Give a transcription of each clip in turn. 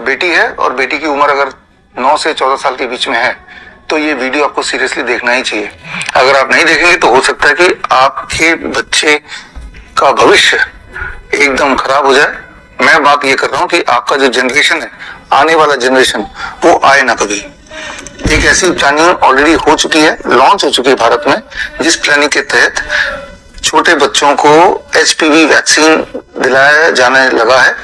बेटी है और बेटी की उम्र अगर 9 से 14 साल के बीच में है तो ये वीडियो आपको सीरियसली देखना ही चाहिए। अगर आप नहीं देखेंगे तो हो सकता है कि आपके बच्चे का भविष्य एकदम खराब हो जाए। मैं बात ये कर रहा हूँ कि आपका जो जनरेशन है, आने वाला जनरेशन, वो आए ना कभी। एक ऐसी प्लानिंग ऑलरेडी हो चुकी है, लॉन्च हो चुकी है भारत में, जिस प्लानिंग के तहत छोटे बच्चों को HPV वैक्सीन दिलाया जाने लगा है,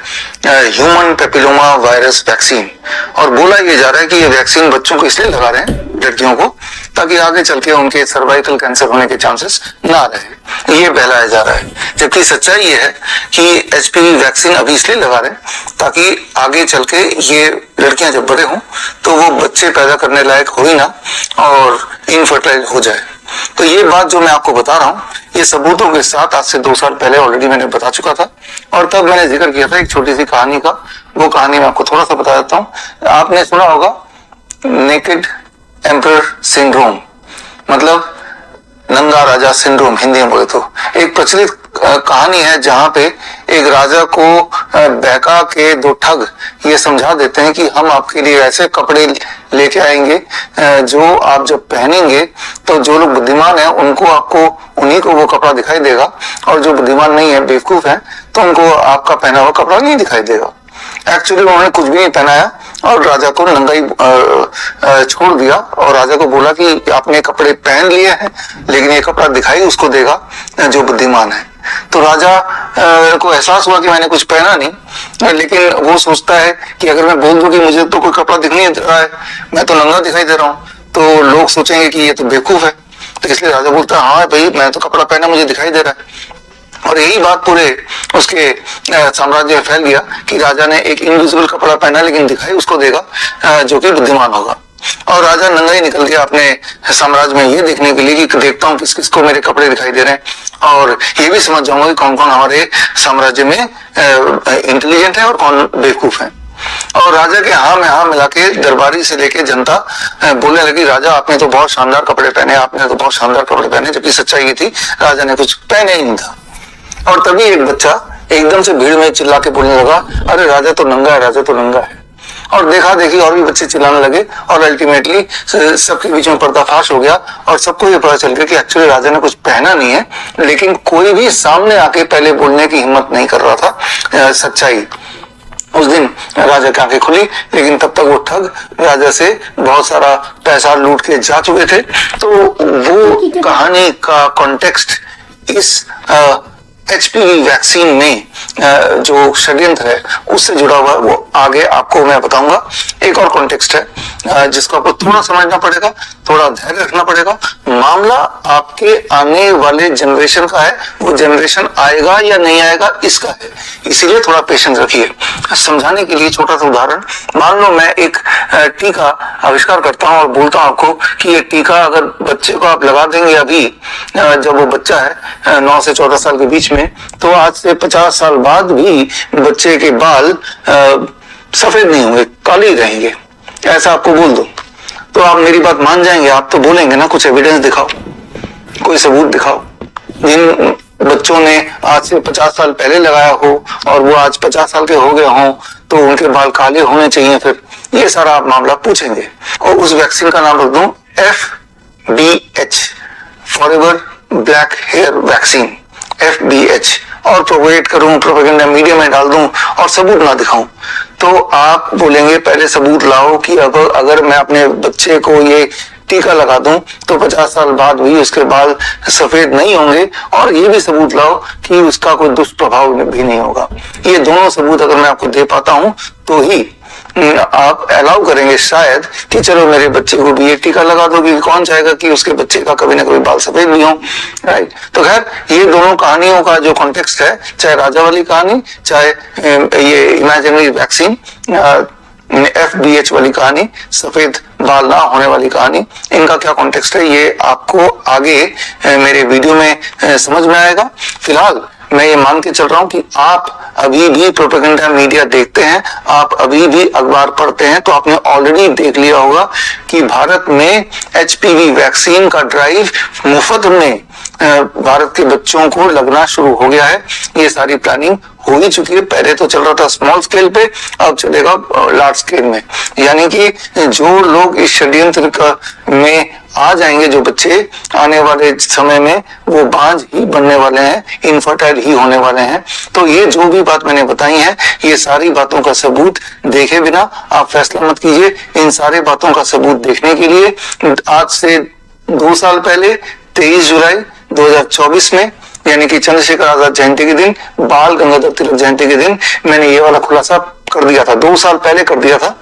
ह्यूमन पेपिलोमा वायरस वैक्सीन। और बोला ये जा रहा है कि ये वैक्सीन बच्चों को इसलिए लगा रहे हैं, लड़कियों को, ताकि आगे चल के उनके सर्वाइकल कैंसर होने के चांसेस ना रहे, ये बहलाया जा रहा है। जबकि सच्चाई ये है कि HPV वैक्सीन अभी इसलिए लगा रहे हैं ताकि आगे चल के ये लड़कियां जब बड़े हों तो वो बच्चे पैदा करने लायक हो ही ना और इनफर्टाइल हो जाए। तो ये बात जो मैं आपको बता रहा हूँ, ये सबूतों के साथ आज से 2 साल पहले ऑलरेडी मैंने बता चुका था, और तब मैंने जिक्र किया था एक छोटी सी कहानी का। वो कहानी मैं आपको थोड़ा सा बता देता हूँ। आपने सुना होगा नेकेड एम्परर सिंड्रोम, मतलब नंगा राजा सिंड्रोम हिंदी में बोले तो। एक प्रचलित कहानी है जहां पे एक राजा को बहका के 2 ठग ये समझा देते हैं कि हम आपके लिए ऐसे कपड़े लेके आएंगे जो आप जब पहनेंगे तो जो लोग बुद्धिमान हैं उनको आपको उन्हीं को वो कपड़ा दिखाई देगा, और जो बुद्धिमान नहीं है, बेवकूफ है, तो उनको आपका पहना हुआ कपड़ा नहीं दिखाई देगा। एक्चुअली उन्होंने कुछ भी नहीं पहनाया और राजा को नंगा ही छोड़ दिया, और राजा को बोला कि आपने कपड़े पहन लिए हैं लेकिन ये कपड़ा दिखाई उसको देगा जो बुद्धिमान है। तो राजा को एहसास हुआ कि मैंने कुछ पहना नहीं, लेकिन वो सोचता है कि अगर मैं बोल दूं कि मुझे तो कोई कपड़ा दिख नहीं रहा है, मैं तो नंगा दिखाई दे रहा हूँ, तो लोग सोचेंगे कि ये तो बेवकूफ है। तो इसलिए राजा बोलता है हाँ भाई, मैं तो कपड़ा पहना, मुझे दिखाई दे रहा है। और यही बात पूरे उसके साम्राज्य में फैल गया कि राजा ने एक इनविजिबल कपड़ा पहना लेकिन दिखाई उसको देगा जो कि बुद्धिमान होगा। और राजा नंगा ही निकल गया अपने साम्राज्य में ये देखने के लिए कि देखता हूँ किस किस को मेरे कपड़े दिखाई दे रहे हैं, और ये भी समझ जाऊंगा कि कौन कौन हमारे साम्राज्य में इंटेलिजेंट है और कौन बेवकूफ है। और राजा के हाँ में हाँ मिला के दरबारी से लेके जनता बोलने लगी, राजा आपने तो बहुत शानदार कपड़े पहने, आपने तो बहुत शानदार कपड़े पहने। जबकि सच्चाई ये थी, राजा ने कुछ पहने ही नहीं था। और तभी एक बच्चा एकदम से भीड़ में चिल्ला के बोलने लगा, अरे राजा तो नंगा है, राजा तो नंगा है। और देखा देखी और भी बच्चे चिल्लाने लगे, और अल्टीमेटली सबके बीच में पर्दाफाश हो गया और सबको ये पता चल गया कि एक्चुअली राजा ने कुछ पहना नहीं है, लेकिन कोई भी सामने आके पहले बोलने की हिम्मत नहीं कर रहा था सच्चाई। उस दिन राजा की आंखें खुली, लेकिन तब तक वो ठग राजा से बहुत सारा पैसा लूट के जा चुके थे। तो वो कहानी का कॉन्टेक्स्ट इस HPV वैक्सीन में जो षड्यंत्र है उससे जुड़ा हुआ है, वो आगे आपको मैं बताऊंगा। एक और कॉन्टेक्स्ट है जिसको आपको थोड़ा समझना पड़ेगा, थोड़ा धैर्य रखना पड़ेगा। मामला आपके आने वाले जनरेशन का है, वो जनरेशन आएगा या नहीं आएगा इसका है, इसीलिए थोड़ा पेशेंस रखिए। समझाने के लिए छोटा सा उदाहरण, मान लो मैं एक टीका आविष्कार करता हूँ और बोलता हूँ आपको कि ये टीका अगर बच्चे को आप लगा देंगे अभी जब वो बच्चा है 9 से 14 साल के बीच में, तो आज से 50 साल बाद भी बच्चे के बाल सफेद नहीं होंगे, काले ही रहेंगे, ऐसा आपको बोल दो तो आप मेरी बात मान जाएंगे? आप तो बोलेंगे ना कुछ एविडेंस दिखाओ, कोई सबूत दिखाओ। जिन बच्चों ने आज से 50 साल पहले लगाया हो और वो आज 50 साल के हो गए हों तो उनके बाल काले होने चाहिए, फिर ये सारा आप मामला पूछेंगे। और उस वैक्सीन का नाम रख दूं FBH, forever black hair vaccine, FBH, और प्रोपेगेट करूं, प्रोपेगेंडा मीडिया में डाल दूं और सबूत ना दिखाऊं, तो आप बोलेंगे पहले सबूत लाओ कि अगर मैं अपने बच्चे को ये टीका लगा दूं तो 50 साल बाद भी उसके बाल सफेद नहीं होंगे, और ये भी सबूत लाओ कि उसका कोई दुष्प्रभाव भी नहीं होगा। ये दोनों सबूत अगर मैं आपको दे पाता हूं तो ही आप अलाउ करेंगे शायद कि चलो मेरे बच्चे को भी ये टीका लगा दो, कि कौन चाहेगा कि उसके बच्चे का कभी ना कभी बाल सफेद भी हो, राइट। तो खैर ये दोनों कहानियों का जो कॉन्टेक्स्ट है, चाहे राजा वाली कहानी, चाहे ये इमेजिनरी वैक्सीन FBH वाली कहानी, सफेद बाल ना होने वाली कहानी, इनका क्या कॉन्टेक्स्ट है ये आपको आगे मेरे वीडियो में समझ में आएगा। फिलहाल मैं ये मान के चल रहा हूं कि आप अभी भी प्रोपेगेंडा मीडिया देखते हैं, आप अभी भी अखबार पढ़ते हैं, तो आपने ऑलरेडी देख लिया होगा कि भारत में HPV वैक्सीन का ड्राइव मुफ्त में भारत के बच्चों को लगना शुरू हो गया है। ये सारी प्लानिंग हो ही चुकी है। पहले तो चल रहा था स्मॉल स्केल पे, अब चलेगा लार्ज स्केल में। यानी कि जो लोग इस षड्यंत्र में आ जाएंगे, जो बच्चे आने वाले समय में वो बांझ ही बनने वाले हैं, इनफर्टाइल ही होने वाले हैं। तो ये जो भी बात मैंने बताई है, ये सारी बातों का सबूत देखे बिना आप फैसला मत कीजिए। इन सारे बातों का सबूत देखने के लिए आज से 2 साल पहले 23 जुलाई 2024 में, यानी कि चंद्रशेखर आजाद जयंती के दिन, बाल गंगाधर तिलक जयंती के दिन मैंने ये वाला खुलासा कर दिया था। 2 साल पहले कर दिया था,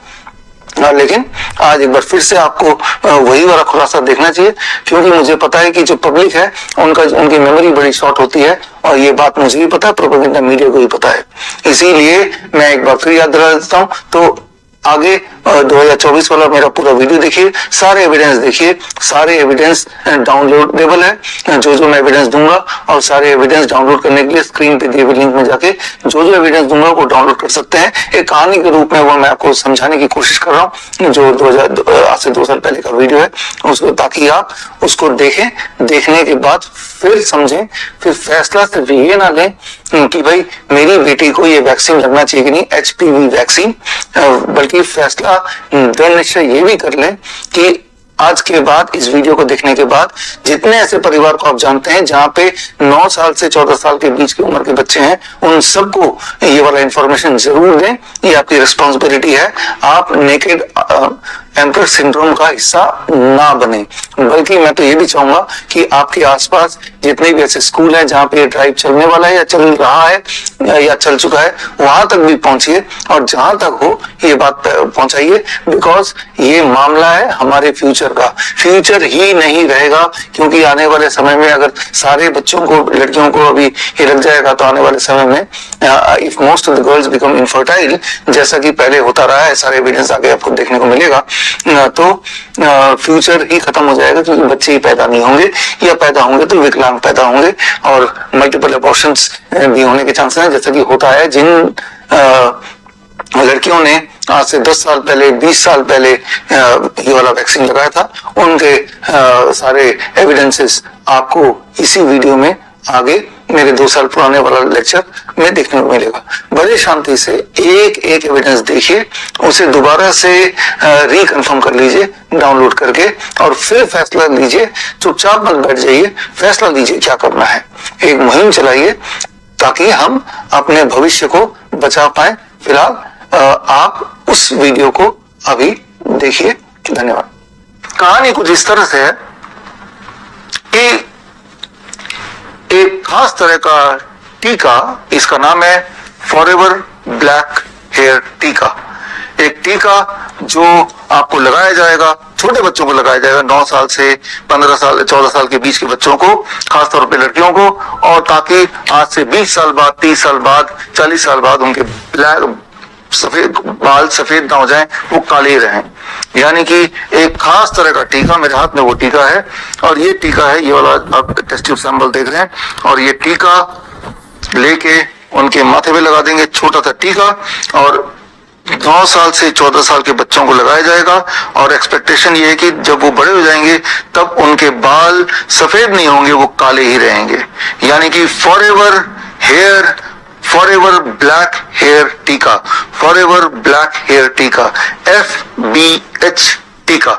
लेकिन आज एक बार फिर से आपको वही वाला खुलासा देखना चाहिए, क्योंकि मुझे पता है कि जो पब्लिक है उनकी मेमोरी बड़ी शॉर्ट होती है, और ये बात मुझे भी पता है, प्रोपेगेंडा मीडिया को भी पता है। इसीलिए मैं एक बार फिर याद दिला देता हूं। तो आगे 2024 वाला मेरा पूरा वीडियो देखिए, सारे एविडेंस देखिए, सारे एविडेंस डाउनलोडेबल है जो मैं एविडेंस दूंगा, और सारे एविडेंस डाउनलोड करने के लिए स्क्रीन पे दिए हुए लिंक में जाके जो एविडेंस दूंगा वो डाउनलोड कर सकते हैं। एक कहानी के रूप में वो मैं आपको समझाने की कोशिश कर रहा हूँ, जो आज से 2 साल पहले का वीडियो है उसको, ताकि आप उसको देखें, देखने के बाद फिर समझें, फिर फैसला सिर्फ ये ना लें कि भाई मेरी बेटी को ये वैक्सीन लगना चाहिए कि नहीं, HPV वैक्सीन, बल्कि फैसला दृढ़ निश्चय ये भी कर लें कि आज के बाद, इस वीडियो को देखने के बाद, जितने ऐसे परिवार को आप जानते हैं जहां पे 9 साल से 14 साल के बीच की उम्र के बच्चे हैं, उन सबको ये वाला इंफॉर्मेशन जरूर दें। ये आपकी रिस्पॉन्सिबिलिटी है। आप नेकेड एम्पर सिंड्रोम का हिस्सा ना बने, बल्कि मैं तो ये भी चाहूंगा कि आपके आसपास जितने भी ऐसे स्कूल हैं जहां पे ये ड्राइव चलने वाला है या चल रहा है या चल चुका है, वहां तक भी पहुंचिए, और जहां तक हो ये बात पहुंचाइए, बिकॉज ये मामला है हमारे फ्यूचर का। फ्यूचर ही नहीं रहेगा, क्योंकि आने वाले समय में अगर सारे बच्चों को, लड़कियों को अभी ये लग जाएगा, तो आने वाले समय में if most of the girls become infertile, जैसा कि पहले होता रहा है, सारे एविडेंस आगे आपको देखने को मिलेगा, तो फ्यूचर ही खत्म हो जाएगा, क्योंकि बच्चे ही पैदा नहीं होंगे, या पैदा होंगे तो विकलांग पैदा होंगे, और मल्टीपल अबॉर्शंस भी होने के चांसेस हैं, जैसा कि होता है। जिन लड़कियों ने आज से 10 साल पहले, 20 साल पहले ये वाला वैक्सीन लगाया था, उनके सारे एविडेंसेस आपको इसी वीडियो में आगे मेरे 2 साल पुराने वाला लेक्चर में देखने को मिलेगा। बड़े शांति से एक एक एविडेंस देखिए, उसे दोबारा से रिकन्फर्म कर लीजिए डाउनलोड करके, और फिर फैसला लीजिए। चुपचाप मत बैठ जाइए, फैसला लीजिए क्या करना है। एक मुहिम चलाइए ताकि हम अपने भविष्य को बचा पाए। फिलहाल आप उस वीडियो को अभी देखिए। धन्यवाद। कहानी कुछ इस तरह से है कि एक खास तरह का टीका, इसका नाम है फॉरएवर ब्लैक हेयर टीका। एक टीका जो आपको लगाया जाएगा, छोटे बच्चों को लगाया जाएगा, 9 साल से 15 साल 14 साल के बीच के बच्चों को, खासतौर पे लड़कियों को, और ताकि आज से 20 साल बाद, 30 साल बाद, 40 साल बाद उनके ब्लैक सफेद बाल सफेद ना हो जाएं, वो काले रहें। यानी कि एक खास तरह का टीका, मेरे हाथ में वो टीका है, और ये टीका है, ये वाला आप टेस्ट ट्यूब सैंपल देख रहे हैं, और ये टीका लेके उनके माथे पे लगा देंगे, छोटा सा टीका, और 9 साल से 14 साल के बच्चों को लगाया जाएगा। और एक्सपेक्टेशन ये है कि जब वो बड़े हो जाएंगे तब उनके बाल सफेद नहीं होंगे, वो काले ही रहेंगे। यानी कि फॉरएवर ब्लैक हेयर टीका, फॉरएवर ब्लैक हेयर टीका, FBH टीका।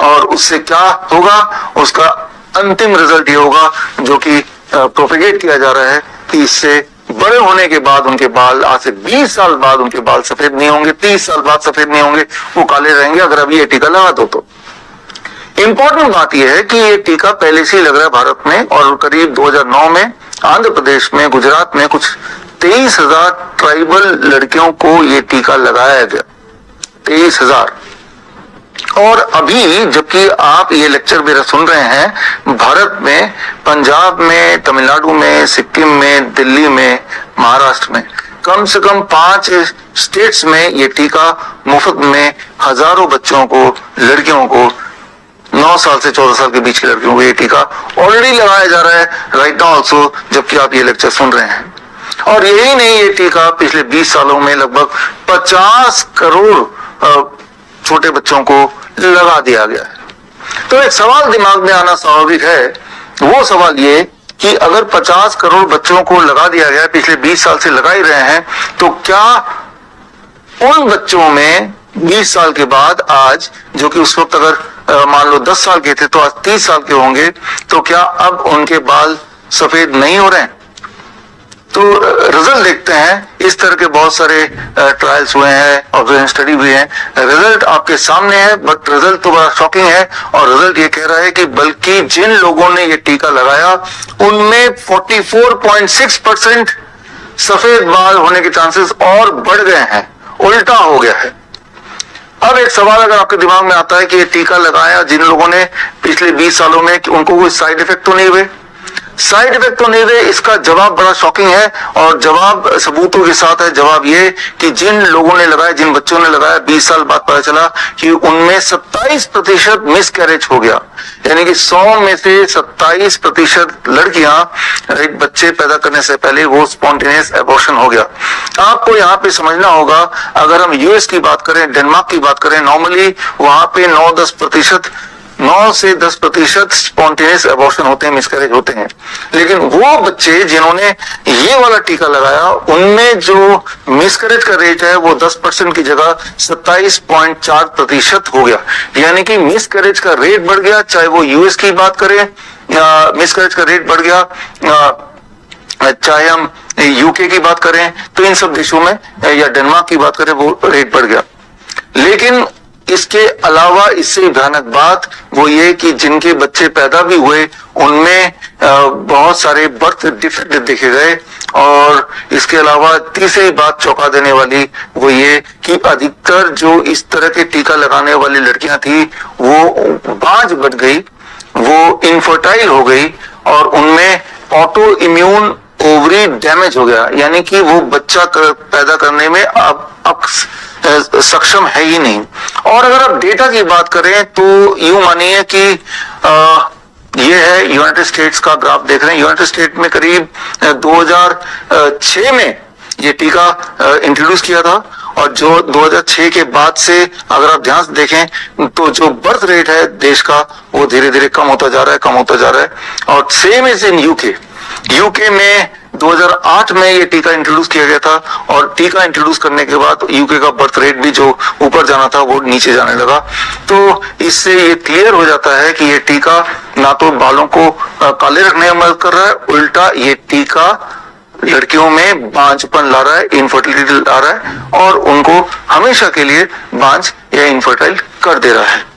और उससे क्या होगा, उसका अंतिम रिजल्ट ये होगा, जो कि प्रोपेगेट किया जा रहा है, कि इससे बड़े होने के बाद उनके बाल, आज से 20 साल बाद उनके बाल सफेद नहीं होंगे, 30 साल बाद सफेद नहीं होंगे, वो काले रहेंगे अगर अभी ये टीका लगा दो तो। इंपॉर्टेंट बात यह है कि ये टीका पहले से ही लग रहा है भारत में, और करीब 2009 में आंध्र प्रदेश में, गुजरात में कुछ 23,000 ट्राइबल लड़कियों को ये टीका लगाया गया। 23,000। और अभी जबकि आप ये लेक्चर मेरा सुन रहे हैं, भारत में, पंजाब में, तमिलनाडु में, सिक्किम में, दिल्ली में, महाराष्ट्र में, कम से कम 5 स्टेट्स में ये टीका मुफ्त में हजारों बच्चों को, लड़कियों को, 9 साल से 14 साल के बीच की लड़कियों को ये टीका ऑलरेडी लगाया जा रहा है, राइट नाउ ऑल्सो, जबकि आप ये लेक्चर सुन रहे हैं। और यही नहीं, ये टीका पिछले 20 सालों में लगभग 50 करोड़ छोटे बच्चों को लगा दिया गया है। तो एक सवाल दिमाग में आना स्वाभाविक है वो सवाल ये कि अगर 50 करोड़ बच्चों को लगा दिया गया, पिछले 20 साल से लगा ही रहे हैं, तो क्या उन बच्चों में 20 साल के बाद आज, जो कि उस वक्त अगर मान लो 10 साल के थे तो आज 30 साल के होंगे, तो क्या अब उनके बाल सफेद नहीं हो रहे हैं? तो रिजल्ट देखते हैं। इस तरह के बहुत सारे ट्रायल्स हुए हैं, ऑब्जर्वेशन स्टडी हुई है, रिजल्ट आपके सामने है, बट रिजल्ट तो बड़ा शॉकिंग है। और रिजल्ट ये कह रहा है कि बल्कि जिन लोगों ने ये टीका लगाया उनमें 44.6% सफेद बाल होने के चांसेस और बढ़ गए हैं, उल्टा हो गया है। अब एक सवाल अगर आपके दिमाग में आता है कि ये टीका लगाया जिन लोगों ने पिछले 20 सालों में, कि उनको कोई साइड इफेक्ट तो नहीं हुए? साइड इफेक्ट तो नहीं हुए, इसका जवाब बड़ा शॉकिंग है और जवाब सबूतों के साथ है। जवाब ये कि जिन लोगों ने लगाया, जिन बच्चों ने लगाया, 20 साल बाद पता चला कि उनमें 27% मिस कैरेज हो गया। यानी कि 100 में से 27% लड़कियां एक बच्चे पैदा करने से पहले वो स्पॉन्टेनियस एबॉर्शन हो गया। आपको यहाँ पे समझना होगा, अगर हम यूएस की बात करें, डेनमार्क की बात करें, नॉर्मली वहां पे 9 से 10% स्पॉन्टेनियस एबॉर्शन होते हैं, मिसकैरेज होते हैं। लेकिन वो बच्चे जिन्होंने ये वाला टीका लगाया, उनमें जो मिसकैरेज का रेट है वो 10% की जगह 27.4% हो गया। यानी कि मिसकैरेज का रेट बढ़ गया, चाहे वो यूएस की बात करें, मिसकैरेज का रेट बढ़ गया, चाहे हम यूके की बात करें, तो इन सब देशों में, या डेनमार्क की बात करें, वो रेट बढ़ गया। लेकिन इसके अलावा इससे भयानक बात वो ये कि जिनके बच्चे पैदा भी हुए उनमें बहुत सारे बर्थ डिफेक्ट देखे गए। और इसके अलावा तीसरी बात चौंका देने वाली वो ये कि अधिकतर जो इस तरह के टीका लगाने वाली लड़कियां थी वो बांझ बन गई, वो इनफर्टाइल हो गई और उनमें ऑटो इम्यून ओवरी डैमेज हो गया। यानी कि वो बच्चा पैदा करने में अब सक्षम है ही नहीं। और अगर आप डेटा की बात करें तो यूं मानिए कि ये है यूनाइटेड स्टेट्स का ग्राफ देख रहे हैं। यूनाइटेड स्टेट में करीब 2006 में ये टीका इंट्रोड्यूस किया था और जो 2006 के बाद से अगर आप ध्यान से देखें तो जो बर्थ रेट है देश का वो धीरे धीरे कम होता जा रहा है। और सेम इज इन यूके में 2008 में ये टीका इंट्रोड्यूस किया गया था और टीका इंट्रोड्यूस करने के बाद यूके का बर्थ रेट भी जो ऊपर जाना था वो नीचे जाने लगा। तो इससे ये क्लियर हो जाता है कि ये टीका ना तो बालों को काले रखने में मदद कर रहा है, उल्टा ये टीका लड़कियों में बांझपन ला रहा है, इनफर्टिलिटी ला रहा है और उनको हमेशा के लिए बांझ या इनफर्टाइल कर दे रहा है।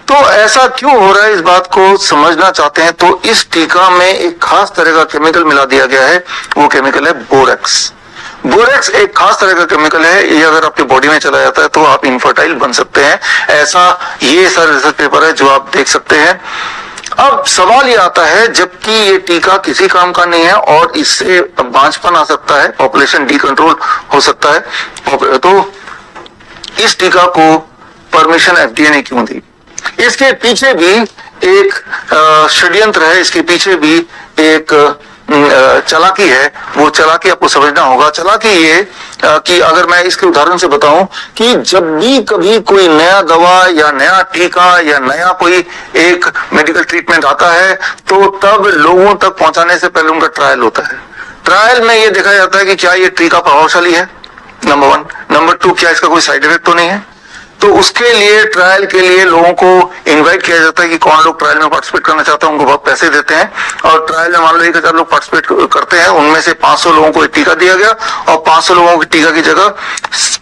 तो ऐसा क्यों हो रहा है, इस बात को समझना चाहते हैं तो इस टीका में एक खास तरह का केमिकल मिला दिया गया है। वो केमिकल है बोरेक्स। बोरेक्स एक खास तरह का केमिकल है, ये अगर आपके बॉडी में चला जाता है तो आप इनफर्टाइल बन सकते हैं। ऐसा ये सारा रिसर्च पेपर है जो आप देख सकते हैं। अब सवाल ये आता है, जबकि ये टीका किसी काम का नहीं है और इससे बांझपन आ सकता है, पॉपुलेशन डीकंट्रोल हो सकता है, तो इस टीका को परमिशन एफडीए ने क्यों दी? इसके पीछे भी एक षड्यंत्र है, इसके पीछे भी एक चालाकी है। वो चालाकी आपको समझना होगा। चालाकी ये कि अगर मैं इसके उदाहरण से बताऊं कि जब भी कभी कोई नया दवा या नया टीका या नया कोई एक मेडिकल ट्रीटमेंट आता है तो तब लोगों तक पहुंचाने से पहले उनका ट्रायल होता है। ट्रायल में ये देखा जाता है कि क्या ये टीका प्रभावशाली है, नंबर 1। नंबर 2, क्या इसका कोई साइड इफेक्ट तो नहीं है। तो उसके लिए ट्रायल के लिए लोगों को इनवाइट किया जाता है कि कौन लोग ट्रायल में पार्टिसिपेट करना चाहते हैं, उनको बहुत पैसे देते हैं और ट्रायल में मान लो 1000 लोग पार्टिसिपेट करते हैं, उनमें से 500 लोगों को टीका दिया गया और 500 लोगों को टीका की जगह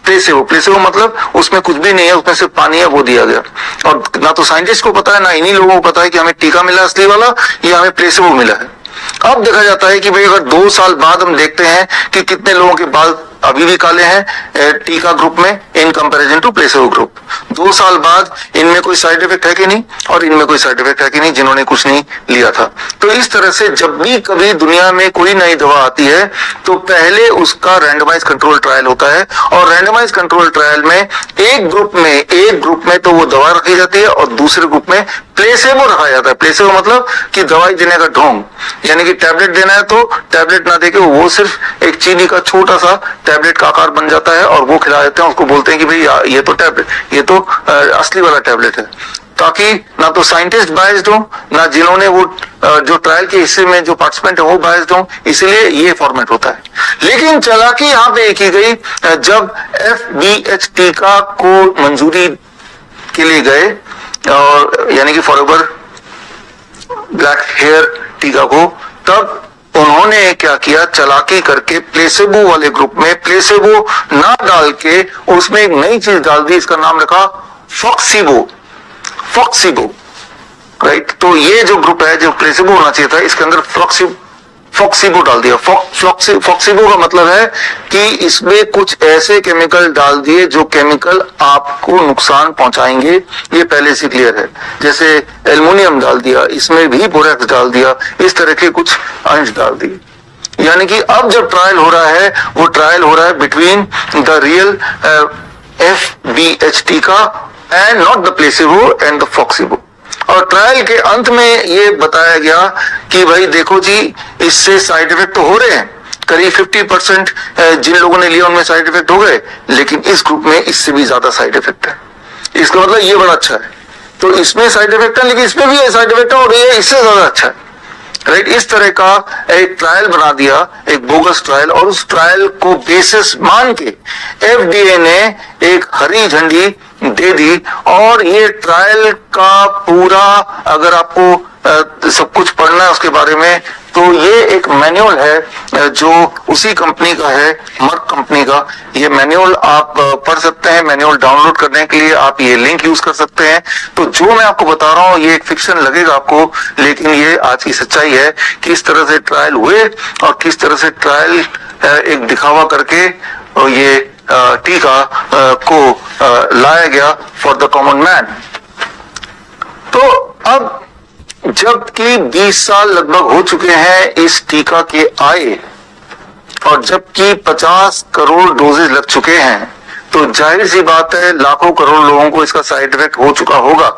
प्लेसेबो मतलब उसमें कुछ भी नहीं है, उसमें सिर्फ पानी है, वो दिया गया। और ना तो साइंटिस्ट को पता है ना इन्हीं लोगों को पता है कि हमें टीका मिला असली वाला या हमें प्लेसेबो मिला है। अब देखा जाता है कि भाई अगर 2 साल बाद हम देखते हैं कि कितने लोगों के बाल अभी भी काले हैं टीका ग्रुप में in comparison to placebo group, 2 साल बाद इनमें कोई साइड इफेक्ट है कि नहीं और इनमें कोई साइड इफेक्ट है कि नहीं जिन्होंने कुछ नहीं लिया था। तो इस तरह से जब भी कभी दुनिया में कोई नई दवा आती है तो पहले उसका रैंडमाइज कंट्रोल ट्रायल होता है और रैंडमाइज कंट्रोल ट्रायल में एक ग्रुप में तो वो दवा रखी जाती है और दूसरे ग्रुप में प्लेसेबो रखा जाता है। प्लेसेबो मतलब कि दवाई देने का ढोंग, यानी कि टैबलेट देना है तो टैबलेट ना देके वो सिर्फ एक चीनी का छोटा सा टैबलेट का आकार बन जाता है और वो खिला देते हैं, उसको बोलते हैं कि भाई ये तो टैबलेट, ये तो असली वाला टैबलेट है। ताकि ना तो साइंटिस्ट बायस्ड हो, ना जिन्होंने वो जो ट्रायल के हिस्से में जो पार्टिसिपेंट है वो बायस्ड हो, इसलिए ये फॉर्मेट होता है। लेकिन चालाकी यहां पे की गई, जब FBH टीका को मंजूरी के लिए गए, और यानी कि फॉरएवर ब्लैक हेयर टीका को, तब उन्होंने क्या किया, चालाकी करके प्लेसेबो वाले ग्रुप में प्लेसेबो ना डाल के उसमें एक नई चीज डाल दी, इसका नाम रखा फॉक्सीबो। राइट, तो ये जो ग्रुप है जो प्लेसेबो होना चाहिए था, इसके अंदर फॉक्सीबो डाल दिया। फॉक्सीबो का मतलब है कि इसमें कुछ ऐसे केमिकल डाल दिए जो केमिकल आपको नुकसान पहुंचाएंगे, ये पहले से क्लियर है। जैसे एल्युमिनियम डाल दिया, इसमें भी बोरेक्स डाल दिया, इस तरह के कुछ अंश डाल दिए। यानी कि अब जब ट्रायल हो रहा है, वो ट्रायल हो रहा है बिटवीन द रियल FBH टीका and not the placebo and the फॉक्सीबो। और ट्रायल के अंत में ये बताया गया कि भाई देखो जी, इससे साइड इफेक्ट तो हो रहे हैं, करीब 50% जिन लोगों ने लिया उनमें साइड इफेक्ट हो गए, लेकिन इस ग्रुप में इससे भी ज्यादा साइड इफेक्ट है। इसका मतलब ये बड़ा अच्छा है। तो इसमें साइड इफेक्ट है, लेकिन इसमें भी साइड इफेक्ट है, और ये इससे ज्यादा अच्छा है। राइट, इस तरह का एक ट्रायल बना दिया, एक बोगस ट्रायल, और उस ट्रायल को बेसिस मान के FDA ने एक हरी झंडी दे दी। और ये ट्रायल का पूरा, अगर आपको सब कुछ पढ़ना है उसके बारे में, तो ये एक मैनुअल है जो उसी कंपनी का है, मर्क कंपनी का। ये मैनुअल आप पढ़ सकते हैं। मैनुअल डाउनलोड करने के लिए आप ये लिंक यूज कर सकते हैं। तो जो मैं आपको बता रहा हूँ ये एक फिक्शन लगेगा आपको, लेकिन ये आज की सच्चाई है कि इस तरह से ट्रायल हुए और किस तरह से ट्रायल एक दिखावा करके ये टीका को लाया गया फॉर द कॉमन मैन। तो अब जबकि 20 साल लगभग हो चुके हैं इस टीका के आए, और जबकि 50 करोड़ डोजेज लग चुके हैं, तो जाहिर सी बात है लाखों करोड़ लोगों को इसका साइड इफेक्ट हो चुका होगा।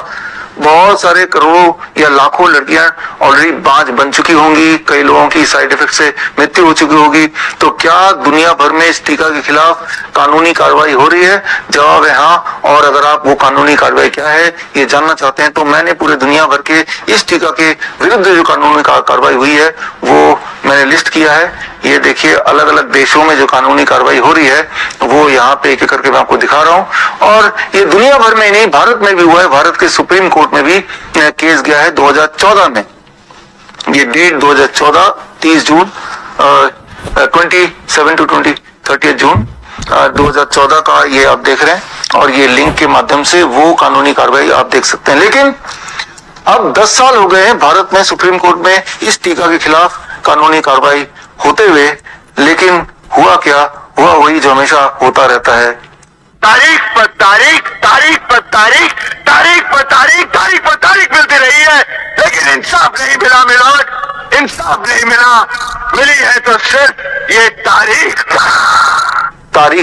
बहुत सारे करोड़ों या लाखों लड़कियां ऑलरेडी बांझ बन चुकी होंगी, कई लोगों की साइड इफेक्ट से मृत्यु हो चुकी होगी। तो क्या दुनिया भर में इस टीका के खिलाफ कानूनी कार्रवाई हो रही है? जवाब है हाँ। और अगर आप वो कानूनी कार्रवाई क्या है ये जानना चाहते हैं, तो मैंने पूरे दुनिया भर के इस टीका के विरुद्ध जो कानूनी कार्रवाई हुई है वो मैंने लिस्ट किया है। ये देखिए, अलग अलग देशों में जो कानूनी कार्रवाई हो रही है वो यहाँ पे एक एक करके मैं आपको दिखा रहा हूँ। और ये दुनिया भर में नहीं, भारत में भी हुआ है। भारत के सुप्रीम कोर्ट में भी केस गया है 2014 में। ये डेट 2014 30 जून 27 to 30 जून 2014 का ये आप देख रहे हैं, और ये लिंक के माध्यम से वो कानूनी कार्रवाई आप देख सकते हैं। लेकिन अब 10 साल हो गए हैं भारत में सुप्रीम कोर्ट में इस टीका के खिलाफ कानूनी कार्रवाई होते हुए, लेकिन हुआ क्या? हुआ वही जो हमेशा होता रहता है, तारीख पर तारीख, तारीख पर तारीख, तारीख पर तारीख, तारीख पर तारीख मिलती रही है, लेकिन इंसाफ नहीं मिला। मिलावट इंसाफ नहीं मिला, मिली है तो सिर्फ ये तारीख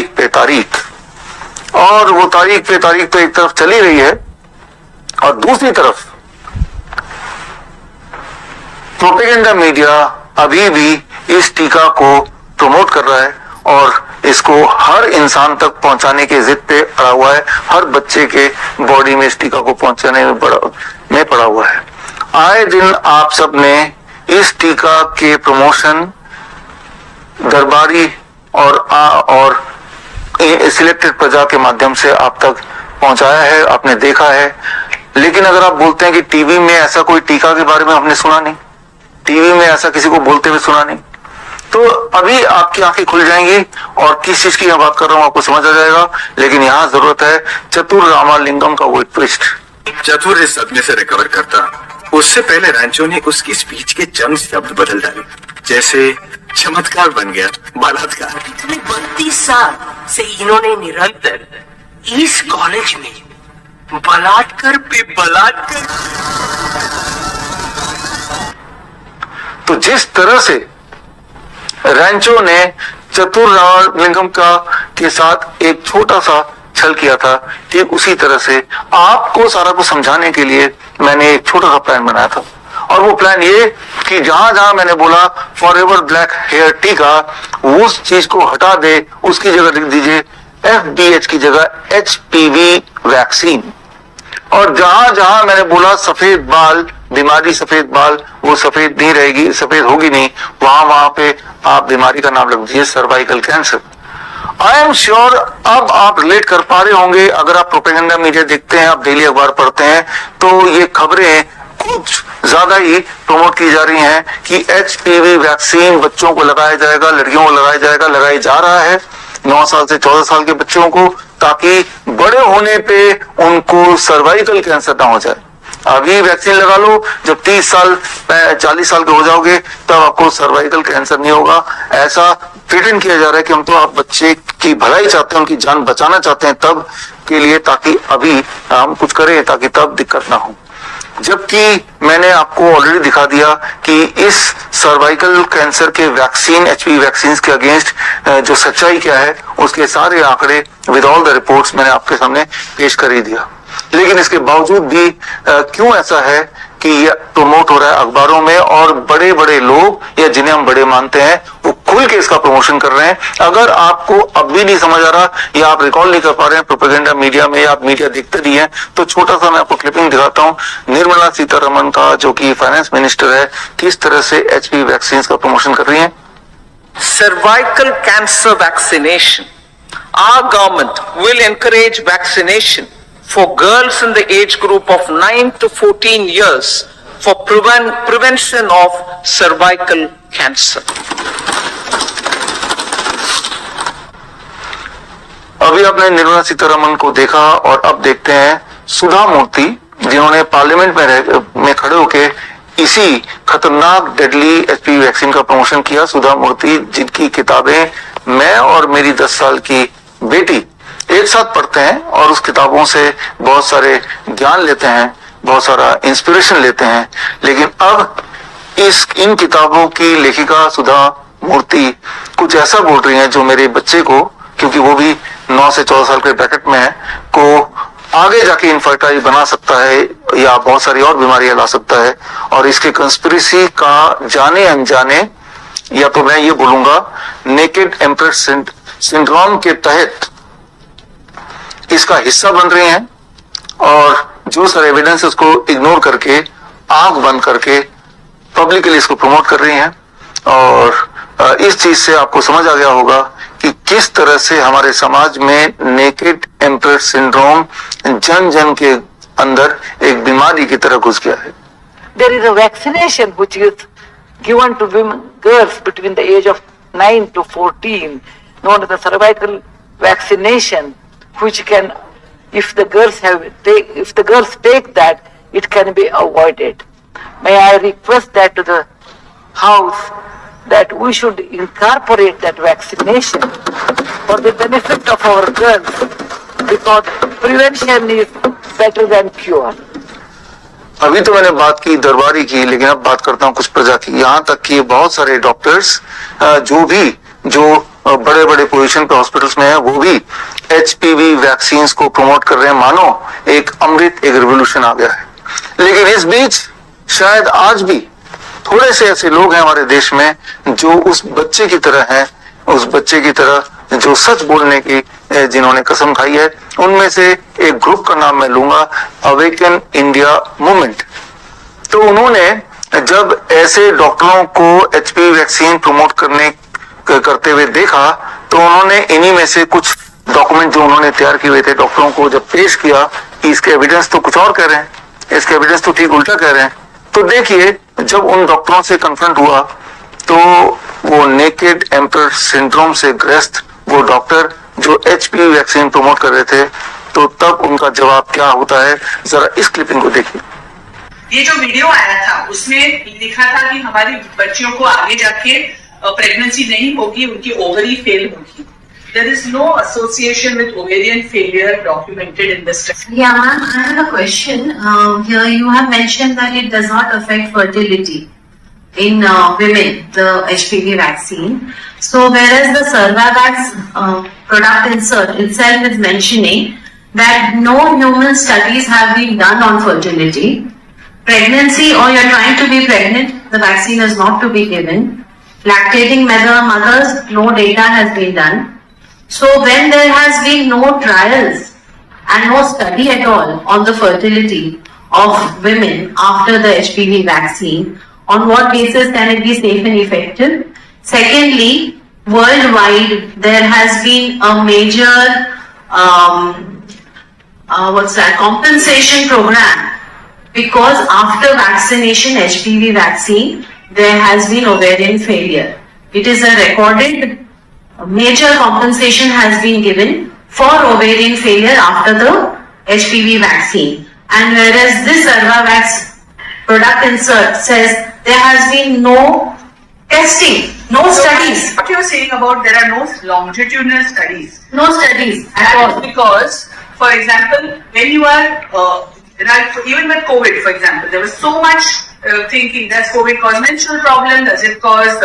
पे तारीख। और वो तारीख पे तारीख तो एक तरफ चली रही है, और दूसरी तरफ प्रोपेगेंडा मीडिया अभी भी इस टीका को प्रमोट कर रहा है और इसको हर इंसान तक पहुंचाने के जिद पे पड़ा हुआ है। हर बच्चे के बॉडी में इस टीका को पहुंचाने में पड़ा हुआ है। आए दिन आप सब ने इस टीका के प्रमोशन दरबारी और सिलेक्टेड प्रजा के माध्यम से आप तक पहुंचाया है, आपने देखा है। लेकिन अगर आप बोलते हैं कि टीवी में ऐसा कोई टीका के बारे में आपने सुना नहीं, टीवी में ऐसा किसी को बोलते हुए सुना नहीं, तो अभी आपकी आंखें खुल जाएंगी और किस चीज की मैं बात कर रहा हूं आपको समझ आ जाएगा। लेकिन यहां जरूरत है चतुर रामालिंगम का वो ट्विस्ट। चतुर इस सदमे से रिकवर करता, उससे पहले रैंचो ने उसकी स्पीच के चंद शब्द बदल डाले, जैसे चमत्कार बन गया बलात्कार। पिछले 32 साल से इन्होंने निरंतर इस कॉलेज में बलात्कार पे बलात्कार। तो जिस तरह से रैंचो ने चतुर रामालिंगम के साथ एक छोटा सा छल किया था, ठीक उसी तरह से आपको सारा कुछ समझाने के लिए मैंने एक छोटा सा प्लान बनाया था। और वो प्लान ये कि जहां जहां मैंने बोला फॉरएवर ब्लैक हेयर टीका, उस चीज को हटा दे, उसकी जगह लिख दीजिए FBH की जगह HPV वैक्सीन। और जहां जहां मैंने बोला सफेद बाल बीमारी, सफेद बाल, वो सफेद नहीं रहेगी, सफेद होगी नहीं, वहां वहां पे आप बीमारी का नाम लग दीजिए cervical cancer. I am sure अब आप रिलेट कर पा रहे होंगे। अगर आप प्रोपेगेंडा मीडिया देखते हैं, आप डेली अखबार पढ़ते हैं, तो ये खबरें कुछ ज्यादा ही प्रमोट की जा रही हैं कि HPV वैक्सीन बच्चों को लगाया जाएगा, लड़कियों को लगाया जाएगा, लगाया जा रहा है 9 साल से 14 साल के बच्चों को, ताकि बड़े होने पे उनको सर्वाइकल कैंसर ना हो जाए। अभी वैक्सीन लगा लो, जब 30 साल 40 साल के हो जाओगे तब आपको सर्वाइकल कैंसर नहीं होगा। ऐसा प्रिटेंड किया जा रहा है कि हम तो आप बच्चे की भलाई चाहते हैं, उनकी जान बचाना चाहते हैं तब के लिए, ताकि अभी हम कुछ करें ताकि तब दिक्कत ना हो। जबकि मैंने आपको ऑलरेडी दिखा दिया कि इस सर्वाइकल कैंसर के वैक्सीन, HPV वैक्सीन के अगेंस्ट जो सच्चाई क्या है, उसके सारे आंकड़े विद ऑल द रिपोर्ट्स मैंने आपके सामने पेश कर ही दिया। लेकिन इसके बावजूद भी क्यों ऐसा है कि यह प्रमोट हो रहा है अखबारों में, और बड़े बड़े लोग या जिन्हें हम बड़े मानते हैं वो खुल के इसका प्रमोशन कर रहे हैं। अगर आपको अब भी नहीं समझ आ रहा या आप रिकॉल नहीं कर पा रहे हैं प्रोपेगेंडा मीडिया में, या आप मीडिया देखते नहीं है, तो छोटा सा मैं आपको क्लिपिंग दिखाता हूं निर्मला सीतारमण का, जो कि फाइनेंस मिनिस्टर है, किस तरह से HPV वैक्सीन का प्रमोशन कर रही है। Cervical cancer vaccination. Our government will encourage vaccination for girls in the age group of 9 to 14 years for prevention of cervical cancer. अभी आपने निर्मला सीतारमण को देखा, और अब देखते हैं सुधा मूर्ति, जिन्होंने पार्लियामेंट में खड़े होकर इसी खतरनाक डेडली HPV वैक्सीन का प्रमोशन किया। सुधा मूर्ति, जिनकी किताबें मैं और मेरी 10 साल की बेटी एक साथ पढ़ते हैं और उस किताबों से बहुत सारे ज्ञान लेते हैं, बहुत सारा इंस्पिरेशन लेते हैं। लेकिन अब इन किताबों की लेखिका सुधा मूर्ति कुछ ऐसा बोल रही हैं जो मेरे बच्चे को, क्योंकि वो भी 9 से 14 साल के ब्रैकेट में है, को आगे जाके इनफर्टाइल बना सकता है या बहुत सारी और बीमारियां ला सकता है। और इसके कंस्पिरेसी का जाने अनजाने, या तो मैं ये बोलूंगा नेकेड एम्प्रेस सिंड्रोम के तहत इसका हिस्सा बन रहे हैं, और जो सारे एविडेंस उसको इग्नोर करके, आंख बंद करके पब्लिकली इसको प्रमोट कर रही हैं। और इस चीज से आपको समझ आ गया होगा कि किस तरह से हमारे समाज में नेकेड एम्प्रेस सिंड्रोम जन जन के अंदर एक बीमारी की तरह घुस गया है। There is a vaccination which is given to women, girls between the age of 9 to 14, known as the cervical vaccination, which can, if the girls take that, it can be avoided. May I request that to the House that we should incorporate that vaccination for the benefit of our girls, because prevention is better than cure. अभी तो मैंने बात की दरबारी की, लेकिन अब बात करता हूँ कुछ प्रजा की। यहाँ तक कि बहुत सारे डॉक्टर्स जो बड़े बड़े पोजीशन पे हॉस्पिटल्स में है, वो भी HPV वैक्सीन को प्रमोट कर रहे हैं, मानो एक अमृत, एक रिवोल्यूशन आ गया है। लेकिन इस बीच शायद आज भी थोड़े से ऐसे लोग हैं हमारे देश में जो उस बच्चे की तरह हैं, उस बच्चे की तरह जो सच बोलने की जिन्होंने कसम खाई है। उनमें से एक ग्रुप का नाम मैं लूंगा, अवेकन इंडिया मूवमेंट। तो उन्होंने जब ऐसे डॉक्टरों को HPV वैक्सीन प्रमोट करते हुए देखा, तो उन्होंने इन्हीं में से कुछ डॉक्यूमेंट जो उन्होंने तैयार किए हुए थे डॉक्टरों को जब पेश किया कि इसके एविडेंस तो कुछ और कह रहे हैं, इसके एविडेंस तो ठीक उल्टा कह रहे हैं। तो देखिए, जब उन डॉक्टरों से कन्फ्रंट हुआ तो वो नेकेड एम्पर सिंड्रोम से ग्रस्त वो डॉक्टर जो HPV वैक्सीन प्रमोट कर रहे थे, तो तब उनका जवाब क्या होता है, जरा इस क्लिपिंग को देखिए। ये जो वीडियो आया था उसमें लिखा था कि हमारी बच्चियों को आगे जाके प्रेगनेंसी नहीं होगी, उनकी ओवरी फेल होगी। There is no association with ovarian failure documented in this study. Yeah, ma'am, I have a question. Here you have mentioned that it does not affect fertility in women, the HPV vaccine. So whereas the Cervavax product insert itself is mentioning that no human studies have been done on fertility. Pregnancy, or you're trying to be pregnant, the vaccine is not to be given. Lactating mothers, no data has been done. So when there has been no trials and no study at all on the fertility of women after the HPV vaccine. On what basis can it be safe and effective? Secondly, worldwide there has been a major compensation program, because after vaccination, HPV vaccine, there has been ovarian failure. It is a recorded major compensation has been given for ovarian failure after the HPV vaccine. And whereas this Servavax product insert says there has been no testing, no studies. What you're saying about there are no longitudinal studies. No studies at That all. is because, for example, when you are, even with COVID, for example, there was so much thinking, does COVID cause menstrual problem? Does it cause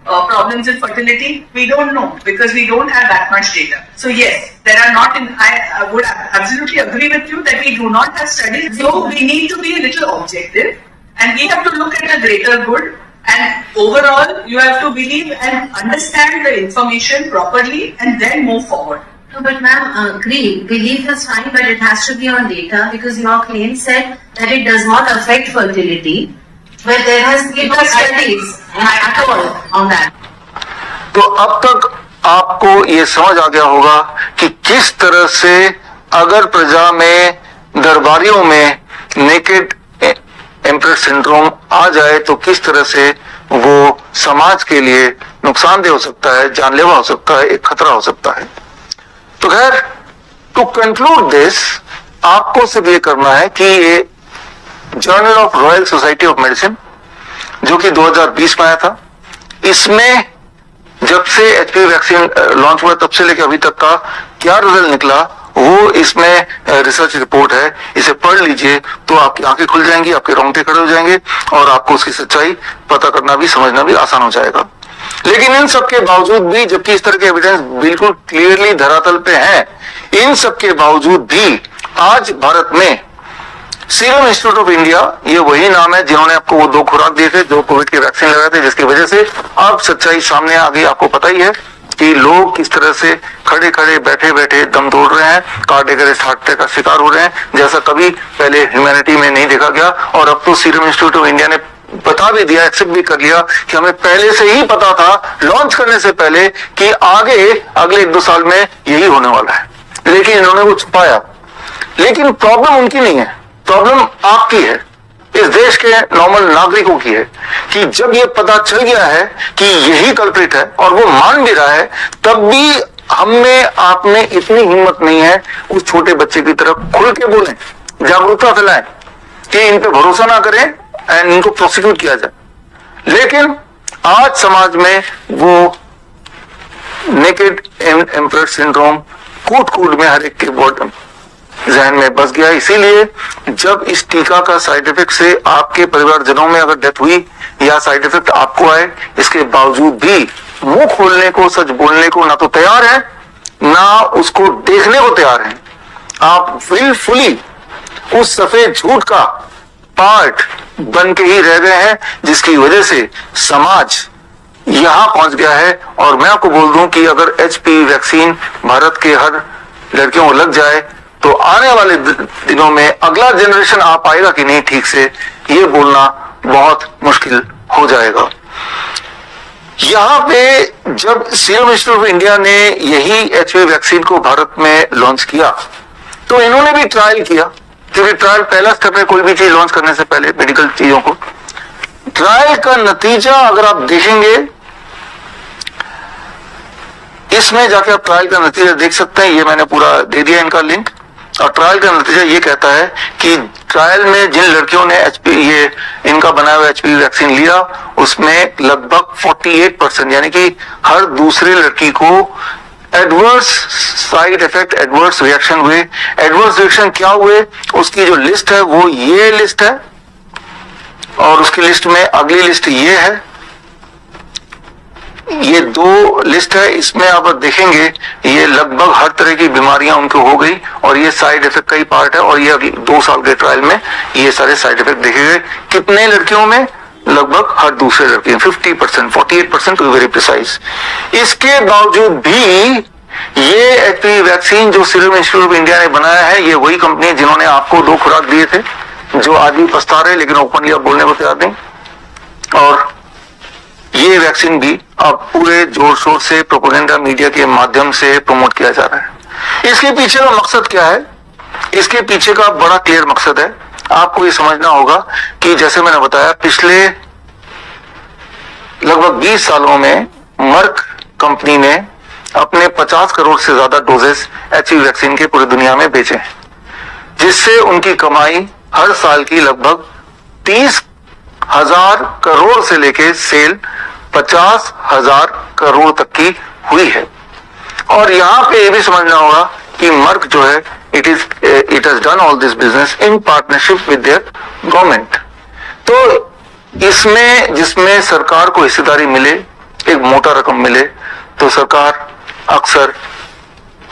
problems in fertility? We don't know, because we don't have that much data. So yes, there are not, I would absolutely agree with you that we do not have studies. So we need to be a little objective, and we have to look at the greater good. And overall, you have to believe and understand the information properly and then move forward. No, but ma'am, agree. Belief is fine, but it has to be on data, because your claim said that it does not affect fertility, but there has been no studies at all on that. तो अब तक आपको ये समझ आ गया होगा कि किस तरह से अगर प्रजा में दरबारियों में नेकेड एम्प्रेस सिंड्रोम आ जाए तो किस तरह से वो समाज के लिए नुकसानदेह हो सकता है, जानलेवा हो सकता है, एक खतरा हो सकता है। तो खैर, टू कंक्लूड दिस, आपको सिर्फ ये करना है कि ये journal of royal society of medicine जो कि 2020 में आया था, इसमें जब से एचपीवी वैक्सीन लॉन्च हुआ तब से लेकर अभी तक का क्या रिजल्ट निकला वो इसमें रिसर्च रिपोर्ट है। इसे पढ़ लीजिए तो आपकी आंखें खुल जाएंगी, आपके रोंगटे खड़े हो जाएंगे और आपको उसकी सच्चाई पता करना भी, समझना भी आसान हो जाएगा। लेकिन इन सब के बावजूद भी, जबकि इस तरह के एविडेंस बिल्कुल क्लियरली धरातल पे हैं, इन सब के बावजूद भी आज भारत में सीरम इंस्टीट्यूट ऑफ इंडिया, ये वही नाम है जिन्होंने आपको वो 2 खुराक दिए थे, 2 कोविड के वैक्सीन लगाए थे, जिसकी वजह से अब सच्चाई सामने आ गई। आपको पता ही है कि लोग किस तरह से खड़े खड़े बैठे बैठे दम तोड़ रहे हैं, कार्डियक अरेस्ट, हार्ट अटैक का शिकार हो रहे हैं, जैसा कभी पहले ह्यूमैनिटी में नहीं देखा गया। और अब तो सीरम इंस्टीट्यूट ऑफ इंडिया ने बता भी दिया, एक्सेप्ट भी कर लिया कि हमें पहले से ही पता था, लॉन्च करने से पहले, कि आगे अगले 1-2 साल में यही होने वाला है, लेकिन इन्होंने वो छुपाया। लेकिन प्रॉब्लम उनकी नहीं है, प्रॉब्लम आपकी है, इस देश के नॉर्मल नागरिकों की है, कि जब ये पता चल गया है कि यही कल्प्रिट है और वो मान भी रहा है, तब भी हम में आप में इतनी हिम्मत नहीं है उस छोटे बच्चे की तरफ खुल के बोलें, जागरूकता फैलाएं कि इन पे भरोसा ना करें एंड इनको प्रोसिक्यूट किया जाए। लेकिन आज समाज में वो नेकेड एम्प्रेस सिंड्रोम कूट कूट में हर एक के बॉटम जहन में बस गया। इसीलिए जब इस टीका का साइड इफेक्ट से आपके परिवारजनों में अगर डेथ हुई या साइड इफेक्ट आपको आए, इसके बावजूद भी मुंह खोलने को, सच बोलने को ना तो तैयार है, ना उसको देखने को तैयार है। आप विलफुली उस सफेद झूठ का पार्ट बन के ही रह गए हैं, जिसकी वजह से समाज यहां पहुंच गया है। और मैं आपको बोल दूं कि अगर एचपीवी वैक्सीन भारत के हर लड़कियों को लग जाए तो आने वाले दिनों में अगला जनरेशन आ पाएगा कि नहीं ठीक से, ये बोलना बहुत मुश्किल हो जाएगा। यहां पे जब सीरम इंस्टीट्यूट ऑफ इंडिया ने यही एचपीवी वैक्सीन को भारत में लॉन्च किया तो इन्होंने भी ट्रायल किया, क्योंकि ट्रायल पहला स्टेप है कोई भी चीज लॉन्च करने से पहले, मेडिकल चीजों को। ट्रायल का नतीजा अगर आप देखेंगे, इसमें जाके आप ट्रायल का नतीजा देख सकते हैं, ये मैंने पूरा दे दिया इनका लिंक। और ट्रायल का नतीजा ये कहता है कि ट्रायल में जिन लड़कियों ने ये इनका बनाया हुआ एचपीवी वैक्सीन लिया, उसमें लगभग 48%, यानी कि हर दूसरे लड़की को adverse side effect, adverse reaction हुए। एडवर्स रिएक्शन क्या हुए, उसकी जो लिस्ट है वो ये लिस्ट है, और उसकी लिस्ट में अगली लिस्ट ये है, ये 2 लिस्ट है। इसमें आप देखेंगे ये लगभग हर तरह की बीमारियां उनको हो गई, और ये साइड इफेक्ट का ही पार्ट है। और ये अगले 2 साल के ट्रायल में ये सारे साइड इफेक्ट देखे गए। कितने लड़कियों में? लगभग हर दूसरे लड़की, 50%, 48% टू वेरी प्रिसाइज। इसके बावजूद भी ये एचपीवी वैक्सीन जो सीरम इंस्टीट्यूट ऑफ इंडिया ने बनाया है, ये वही कंपनी है जिन्होंने आपको 2 खुराक दिए थे, जो आदमी पछता रहे लेकिन ओपनली आप बोलने को तैयार नहीं। और ये वैक्सीन भी अब पूरे जोर शोर से प्रोपेगेंडा मीडिया के माध्यम से प्रमोट किया जा रहा है। इसके पीछे का मकसद क्या है? इसके पीछे का बड़ा क्लियर मकसद है। आपको ये समझना होगा कि जैसे मैंने बताया, पिछले लगभग 20 सालों में मर्क कंपनी ने अपने 50 करोड़ से ज्यादा डोजेस एचपीवी वैक्सीन के पूरी दुनिया में बेचे हैं, जिससे उनकी कमाई हर साल की लगभग 30,000 करोड़ से लेके सेल 50,000 करोड़ तक की हुई है। और यहां पे ये भी समझना होगा कि मर्क जो है it has done all this business in partnership with their government. तो इसमें जिसमें सरकार को हिस्सेदारी मिले, एक मोटा रकम मिले, तो सरकार अक्सर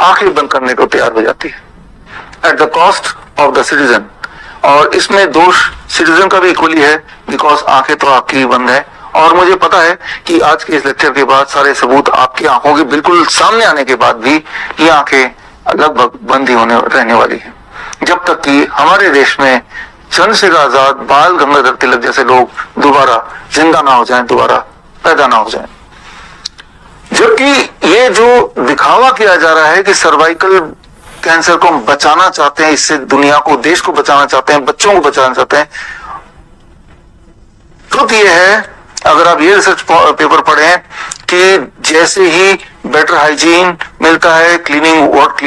आंखें बंद करने को तैयार हो जाती है at the cost of the citizen. और इसमें दोष सिटीजन का भी इक्वली है, बिकॉज आंखें तो आपकी बंद है। और मुझे पता है कि आज के इस लेक्चर के बाद सारे सबूत आपकी आंखों के बिल्कुल सामने आने के बाद भी ये आंखें लगभग बंद ही रहने वाली है, जब तक कि हमारे देश में चंद्रशेखर आजाद, बाल गंगाधर तिलक जैसे लोग दोबारा जिंदा ना हो जाएं, दोबारा पैदा ना हो जाएं। जबकि ये जो दिखावा किया जा रहा है कि सर्वाइकल कैंसर को हम बचाना चाहते हैं, इससे दुनिया को, देश को बचाना चाहते हैं, बच्चों को बचाना चाहते हैं, ट्रुथ ये है, अगर आप ये रिसर्च पेपर पढ़ें कि जैसे ही बेटर हाइजीन मिलता है, क्लीन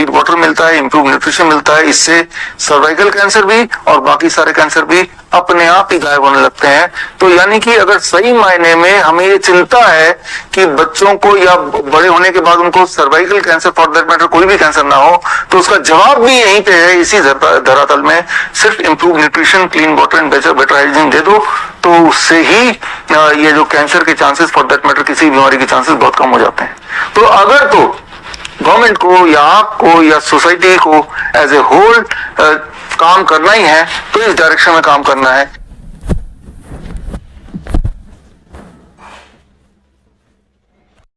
वाटर मिलता है, इंप्रूव न्यूट्रिशन मिलता है, इससे सर्वाइकल कैंसर भी और बाकी सारे कैंसर भी अपने आप ही गायब होने लगते हैं। तो यानी कि अगर सही मायने में हमें ये चिंता है कि बच्चों को या बड़े होने के बाद उनको cervical cancer, for that matter कोई भी कैंसर ना हो, तो उसका जवाब भी यहीं पे है, इसी धरातल में। सिर्फ improve nutrition, clean water and better hygiene दे दो, तो उससे ही ये जो कैंसर के चांसेस, फॉर दैट मैटर किसी बीमारी के चांसेस बहुत कम हो जाते हैं। तो अगर तो गवर्नमेंट को या आपको या सोसाइटी को एज ए होल काम करना ही है, तो इस डायरेक्शन में काम करना है।